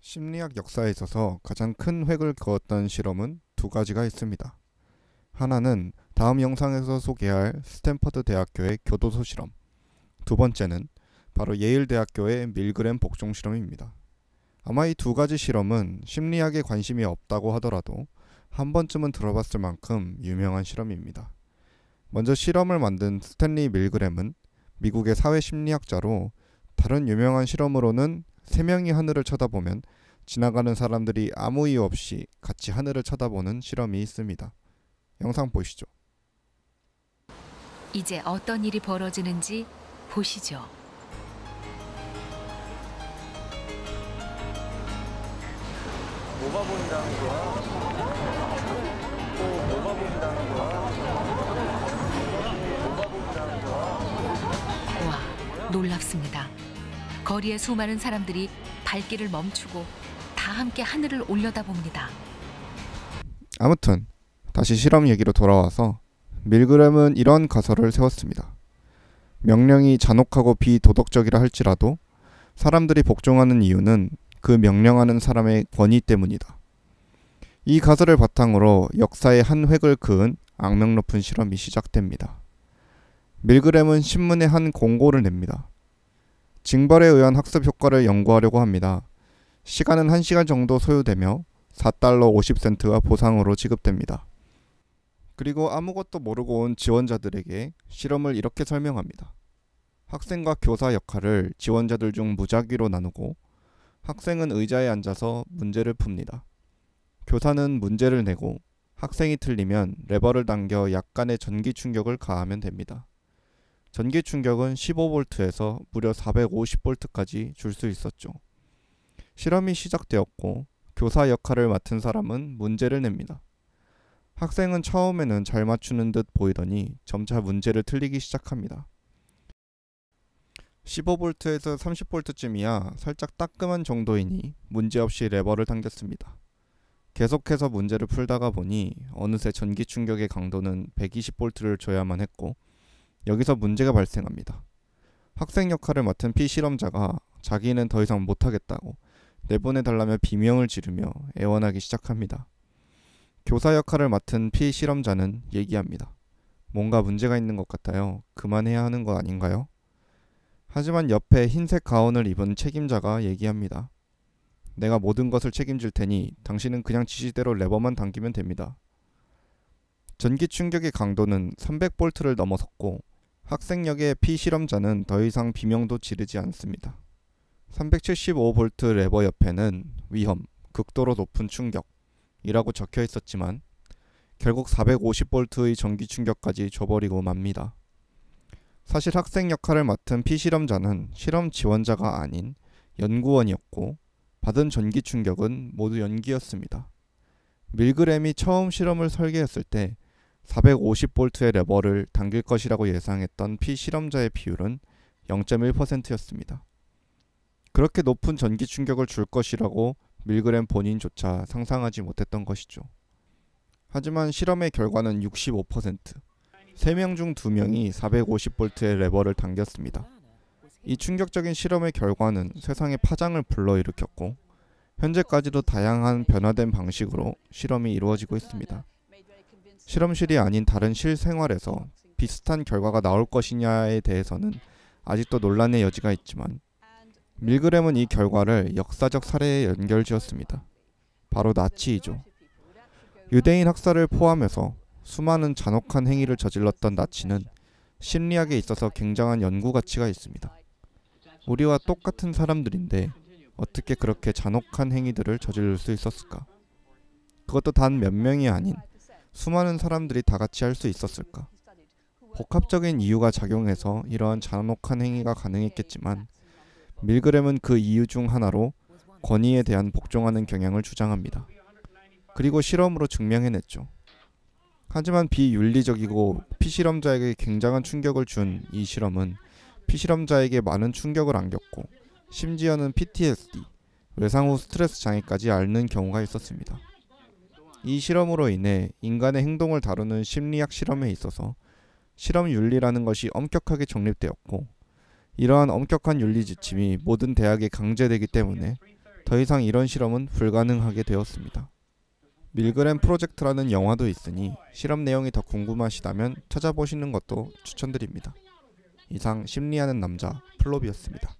심리학 역사에 있어서 가장 큰 획을 그었던 실험은 두 가지가 있습니다. 하나는 다음 영상에서 소개할 스탠퍼드 대학교의 교도소 실험, 두 번째는 바로 예일 대학교의 밀그램 복종 실험입니다. 아마 이 두 가지 실험은 심리학에 관심이 없다고 하더라도 한 번쯤은 들어봤을 만큼 유명한 실험입니다. 먼저 실험을 만든 스탠리 밀그램은 미국의 사회심리학자로, 다른 유명한 실험으로는 3명이 하늘을 쳐다보면 지나가는 사람들이 아무 이유 없이 같이 하늘을 쳐다보는 실험이 있습니다. 영상 보시죠. 이제 어떤 일이 벌어지는지 보시죠. 뭐가 보인다는 거야? 또 뭐가 보인다는 거야? 뭐가 보인다는 거야? 와, 놀랍습니다. 거리의 수많은 사람들이 발길을 멈추고 다 함께 하늘을 올려다봅니다. 아무튼 다시 실험 얘기로 돌아와서 밀그램은 이런 가설을 세웠습니다. 명령이 잔혹하고 비도덕적이라 할지라도 사람들이 복종하는 이유는 그 명령하는 사람의 권위 때문이다. 이 가설을 바탕으로 역사의 한 획을 그은 악명 높은 실험이 시작됩니다. 밀그램은 신문에 한 공고를 냅니다. 징벌에 의한 학습 효과를 연구하려고 합니다. 시간은 1시간 정도 소요되며 $4 50센트가 보상으로 지급됩니다. 그리고 아무것도 모르고 온 지원자들에게 실험을 이렇게 설명합니다. 학생과 교사 역할을 지원자들 중 무작위로 나누고 학생은 의자에 앉아서 문제를 풉니다. 교사는 문제를 내고 학생이 틀리면 레버를 당겨 약간의 전기 충격을 가하면 됩니다. 전기 충격은 15V에서 무려 450V까지 줄 수 있었죠. 실험이 시작되었고 교사 역할을 맡은 사람은 문제를 냅니다. 학생은 처음에는 잘 맞추는 듯 보이더니 점차 문제를 틀리기 시작합니다. 15V에서 30V쯤이야 살짝 따끔한 정도이니 문제없이 레버를 당겼습니다. 계속해서 문제를 풀다가 보니 어느새 전기 충격의 강도는 120V를 줘야만 했고, 여기서 문제가 발생합니다. 학생 역할을 맡은 피실험자가 자기는 더 이상 못하겠다고 내보내달라며 비명을 지르며 애원하기 시작합니다. 교사 역할을 맡은 피실험자는 얘기합니다. 뭔가 문제가 있는 것 같아요. 그만해야 하는 거 아닌가요? 하지만 옆에 흰색 가운을 입은 책임자가 얘기합니다. 내가 모든 것을 책임질 테니 당신은 그냥 지시대로 레버만 당기면 됩니다. 전기 충격의 강도는 300V를 넘어섰고 학생 역의 피실험자는 더 이상 비명도 지르지 않습니다. 375V 레버 옆에는 위험, 극도로 높은 충격이라고 적혀 있었지만 결국 450V의 전기 충격까지 줘버리고 맙니다. 사실 학생 역할을 맡은 피실험자는 실험 지원자가 아닌 연구원이었고 받은 전기 충격은 모두 연기였습니다. 밀그램이 처음 실험을 설계했을 때 450V의 레버를 당길 것이라고 예상했던 피실험자의 비율은 0.1%였습니다. 그렇게 높은 전기 충격을 줄 것이라고 밀그램 본인조차 상상하지 못했던 것이죠. 하지만 실험의 결과는 65%, 3명 중 2명이 450V의 레버를 당겼습니다. 이 충격적인 실험의 결과는 세상에 파장을 불러일으켰고 현재까지도 다양한 변화된 방식으로 실험이 이루어지고 있습니다. 실험실이 아닌 다른 실생활에서 비슷한 결과가 나올 것이냐에 대해서는 아직도 논란의 여지가 있지만 밀그램은 이 결과를 역사적 사례에 연결지었습니다. 바로 나치이죠. 유대인 학살을 포함해서 수많은 잔혹한 행위를 저질렀던 나치는 심리학에 있어서 굉장한 연구 가치가 있습니다. 우리와 똑같은 사람들인데 어떻게 그렇게 잔혹한 행위들을 저지를 수 있었을까? 그것도 단 몇 명이 아닌 수많은 사람들이 다 같이 할 수 있었을까? 복합적인 이유가 작용해서 이러한 잔혹한 행위가 가능했겠지만 밀그램은 그 이유 중 하나로 권위에 대한 복종하는 경향을 주장합니다. 그리고 실험으로 증명해냈죠. 하지만 비윤리적이고 피실험자에게 굉장한 충격을 준 이 실험은 피실험자에게 많은 충격을 안겼고 심지어는 PTSD, 외상 후 스트레스 장애까지 앓는 경우가 있었습니다. 이 실험으로 인해 인간의 행동을 다루는 심리학 실험에 있어서 실험 윤리라는 것이 엄격하게 정립되었고, 이러한 엄격한 윤리 지침이 모든 대학에 강제되기 때문에 더 이상 이런 실험은 불가능하게 되었습니다. 밀그램 프로젝트라는 영화도 있으니 실험 내용이 더 궁금하시다면 찾아보시는 것도 추천드립니다. 이상 심리하는 남자 플롭이었습니다.